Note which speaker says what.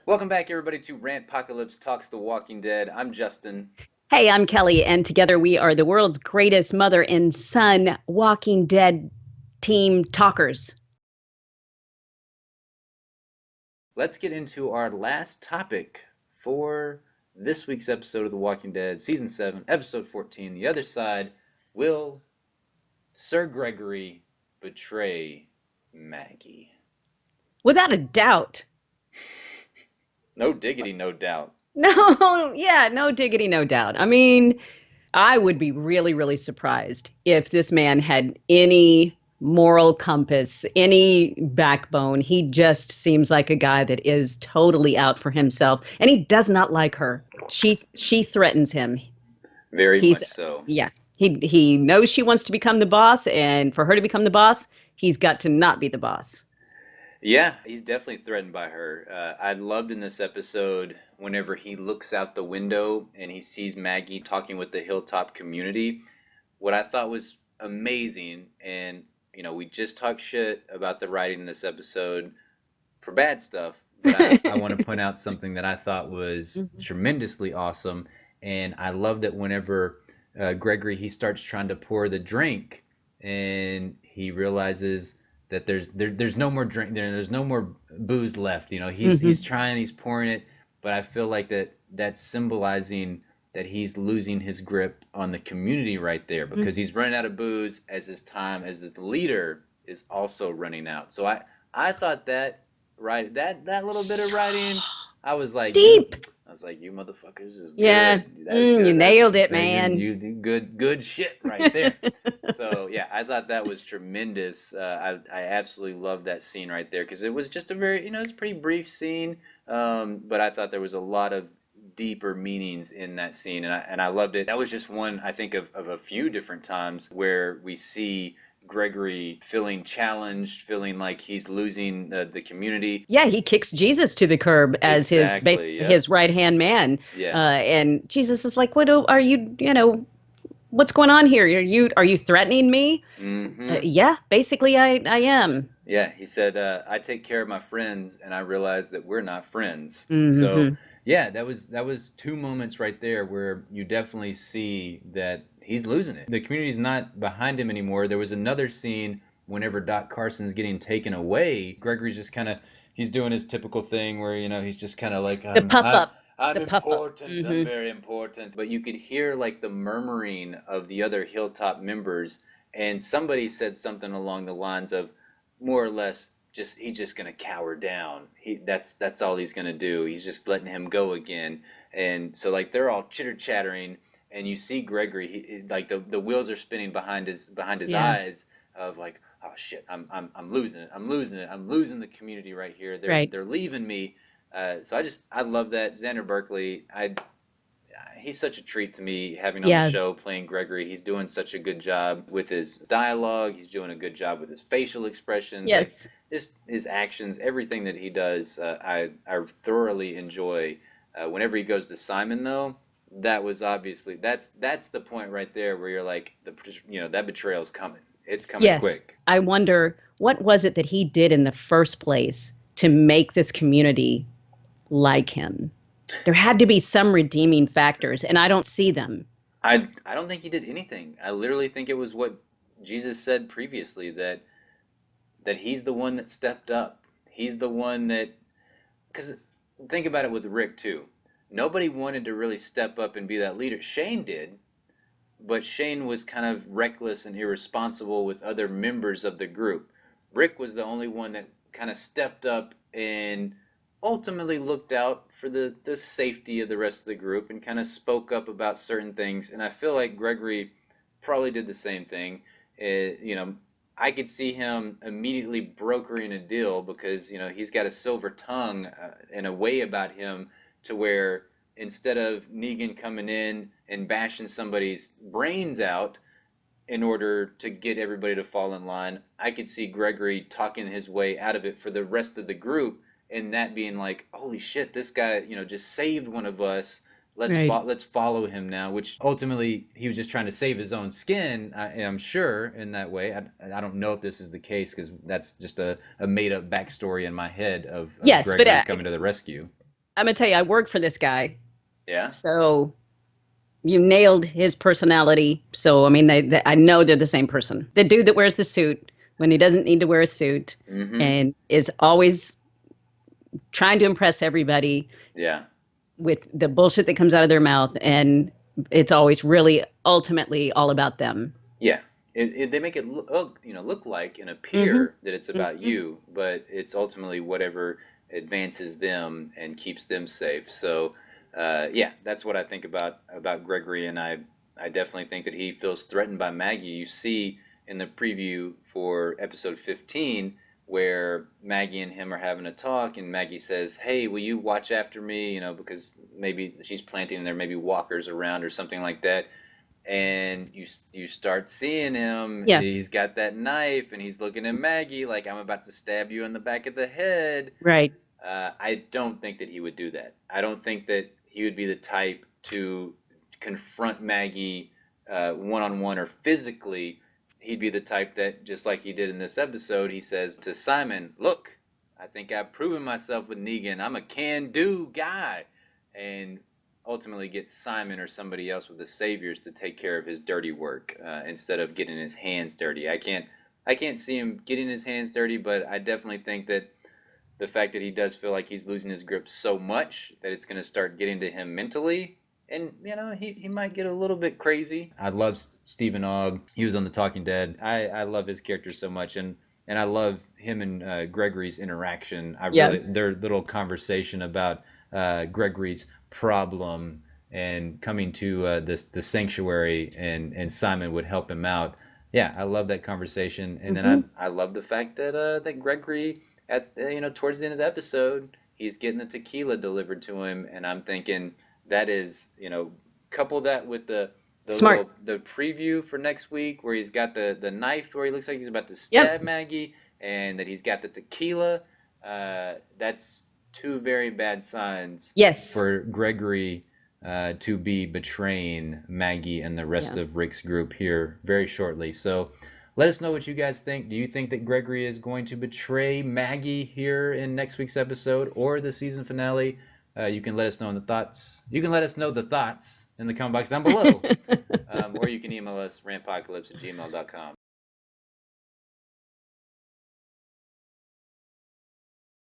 Speaker 1: Welcome back, everybody, to Rantpocalypse Talks The Walking Dead. I'm Justin.
Speaker 2: Hey, I'm Kelly, and together we are the world's greatest mother and son Walking Dead team talkers.
Speaker 1: Let's get into our last topic for this week's episode of The Walking Dead, Season 7, Episode 14. The other side. Will Sir Gregory betray Maggie?
Speaker 2: Without a doubt.
Speaker 1: No diggity, no doubt.
Speaker 2: No, yeah, no diggity, no doubt. I mean, I would be really, really surprised if this man had any moral compass, any backbone. He just seems like a guy that is totally out for himself, and he does not like her. She threatens him.
Speaker 1: Very
Speaker 2: He's
Speaker 1: much so.
Speaker 2: Yeah. He knows she wants to become the boss, and for her to become the boss, he's got to not be the boss.
Speaker 1: Yeah, he's definitely threatened by her. I loved in this episode whenever he looks out the window and he sees Maggie talking with the Hilltop community. What I thought was amazing, and we just talked shit about the writing in this episode for bad stuff, but I want to point out something that I thought was
Speaker 2: Mhm.
Speaker 1: tremendously awesome, and I love that whenever Gregory he starts trying to pour the drink, and he realizes that there's no more drink there's no more booze left. He's
Speaker 2: Mhm.
Speaker 1: trying, he's pouring it, but I feel like that's symbolizing that he's losing his grip on the community right there, because he's running out of booze as his time as his leader is also running out. So I thought that right that little bit of
Speaker 2: So
Speaker 1: writing, I was like
Speaker 2: deep.
Speaker 1: you motherfuckers is
Speaker 2: Yeah.
Speaker 1: good. That's
Speaker 2: You
Speaker 1: good.
Speaker 2: nailed it,
Speaker 1: You
Speaker 2: man.
Speaker 1: you do good shit right there. So yeah, I thought that was tremendous. I absolutely loved that scene right there, because it was just a very it was a pretty brief scene, but I thought there was a lot of deeper meanings in that scene, and I loved it. That was just one, I think, of a few different times where we see Gregory feeling challenged, feeling like he's losing the community.
Speaker 2: Yeah, he kicks Jesus to the curb as
Speaker 1: Exactly. Yep.
Speaker 2: his right hand man,
Speaker 1: Yes.
Speaker 2: and Jesus is like, are you? What's going on here? Are you threatening me?
Speaker 1: Mm-hmm.
Speaker 2: Yeah, basically, I am.
Speaker 1: Yeah, he said, "I take care of my friends, and I realize that we're not friends." So,
Speaker 2: Hmm.
Speaker 1: yeah, that was two moments right there where you definitely see that he's losing it. The community's not behind him anymore. There was another scene whenever Doc Carson's getting taken away. Gregory's just kind of he's doing his typical thing where he's just kind of like
Speaker 2: The
Speaker 1: I'm
Speaker 2: puff
Speaker 1: I'm
Speaker 2: up,
Speaker 1: I'm
Speaker 2: the puff up.
Speaker 1: important. I'm very important. But you could hear like the murmuring of the other Hilltop members, and somebody said something along the lines of more or less just he's just gonna cower down. That's all he's gonna do. He's just letting him go again. And so like they're all chitter chattering, and you see Gregory like the wheels are spinning behind his
Speaker 2: Yeah,
Speaker 1: eyes of like, oh shit, I'm losing it. I'm losing it. I'm losing the community right here. They're
Speaker 2: right.
Speaker 1: they're leaving me. So I love that Xander Berkeley. I He's such a treat to me having on the
Speaker 2: Yeah.
Speaker 1: show playing Gregory. He's doing such a good job with his dialogue. He's doing a good job with his facial expressions, like
Speaker 2: Yes.
Speaker 1: just his actions, everything that he does. I thoroughly enjoy. Whenever he goes to Simon, though, that was obviously that's the point right there where you're like that betrayal's coming. It's coming
Speaker 2: Yes.
Speaker 1: quick.
Speaker 2: I wonder what was it that he did in the first place to make this community like him. There had to be some redeeming factors, and I don't see them.
Speaker 1: I don't think he did anything. I literally think it was what Jesus said previously, that he's the one that stepped up. He's the one that, because think about it with Rick too. Nobody wanted to really step up and be that leader. Shane did, but Shane was kind of reckless and irresponsible with other members of the group. Rick was the only one that kind of stepped up and ultimately looked out for the safety of the rest of the group and kind of spoke up about certain things. And I feel like Gregory probably did the same thing. I could see him immediately brokering a deal because he's got a silver tongue and a way about him to where instead of Negan coming in and bashing somebody's brains out in order to get everybody to fall in line, I could see Gregory talking his way out of it for the rest of the group, and that being like, holy shit, this guy, just saved one of us.
Speaker 2: Right.
Speaker 1: Let's follow him now. Which ultimately he was just trying to save his own skin. I'm sure in that way. I don't know if this is the case because that's just a made up backstory in my head of
Speaker 2: Yes, but
Speaker 1: Gregory coming to the rescue.
Speaker 2: I'm gonna tell you, I work for this guy,
Speaker 1: Yeah.
Speaker 2: so you nailed his personality. So I mean, I know they're the same person. The dude that wears the suit when he doesn't need to wear a suit,
Speaker 1: Mm-hmm.
Speaker 2: and is always trying to impress everybody
Speaker 1: Yeah.
Speaker 2: with the bullshit that comes out of their mouth, and it's always really ultimately all about them.
Speaker 1: Yeah. They make it look like and
Speaker 2: Hmm.
Speaker 1: appear that it's about you, but it's ultimately whatever advances them and keeps them safe. So, yeah, that's what I think about Gregory, and I definitely think that he feels threatened by Maggie. You see in the preview for episode 15 where Maggie and him are having a talk, and Maggie says, "Hey, will you watch after me?" Because maybe she's planting and there may be walkers around or something like that, and you start seeing him.
Speaker 2: Yeah,
Speaker 1: He's got that knife, and he's looking at Maggie like, "I'm about to stab you in the back of the head."
Speaker 2: right.
Speaker 1: I don't think that he would do that. I don't think that he would be the type to confront Maggie one on one or physically. He'd be the type that, just like he did in this episode, he says to Simon, "Look, I think I've proven myself with Negan. I'm a can-do guy," and ultimately gets Simon or somebody else with the Saviors to take care of his dirty work instead of getting his hands dirty. I can't see him getting his hands dirty, but I definitely think that the fact that he does feel like he's losing his grip so much that it's going to start getting to him mentally. And, he might get a little bit crazy. I love Stephen Ogg. He was on The Talking Dead. I love his character so much. And I love him and Gregory's interaction.
Speaker 2: Yeah.
Speaker 1: Their little conversation about Gregory's problem and coming to the sanctuary, and Simon would help him out. Yeah, I love that conversation. And then
Speaker 2: Hmm.
Speaker 1: I love the fact that Gregory at towards the end of the episode, he's getting the tequila delivered to him, and I'm thinking that is, couple that with
Speaker 2: Smart.
Speaker 1: the preview for next week where he's got the knife where he looks like he's about to
Speaker 2: Yep.
Speaker 1: stab Maggie, and that he's got the tequila. That's two very bad signs
Speaker 2: Yes.
Speaker 1: for Gregory to be betraying Maggie and the rest
Speaker 2: Yeah.
Speaker 1: of Rick's group here very shortly. So let us know what you guys think. Do you think that Gregory is going to betray Maggie here in next week's episode or the season finale? You can let us know in the thoughts. You can let us know the thoughts in the comment box down below. Or you can email us rantpocalypse@gmail.com.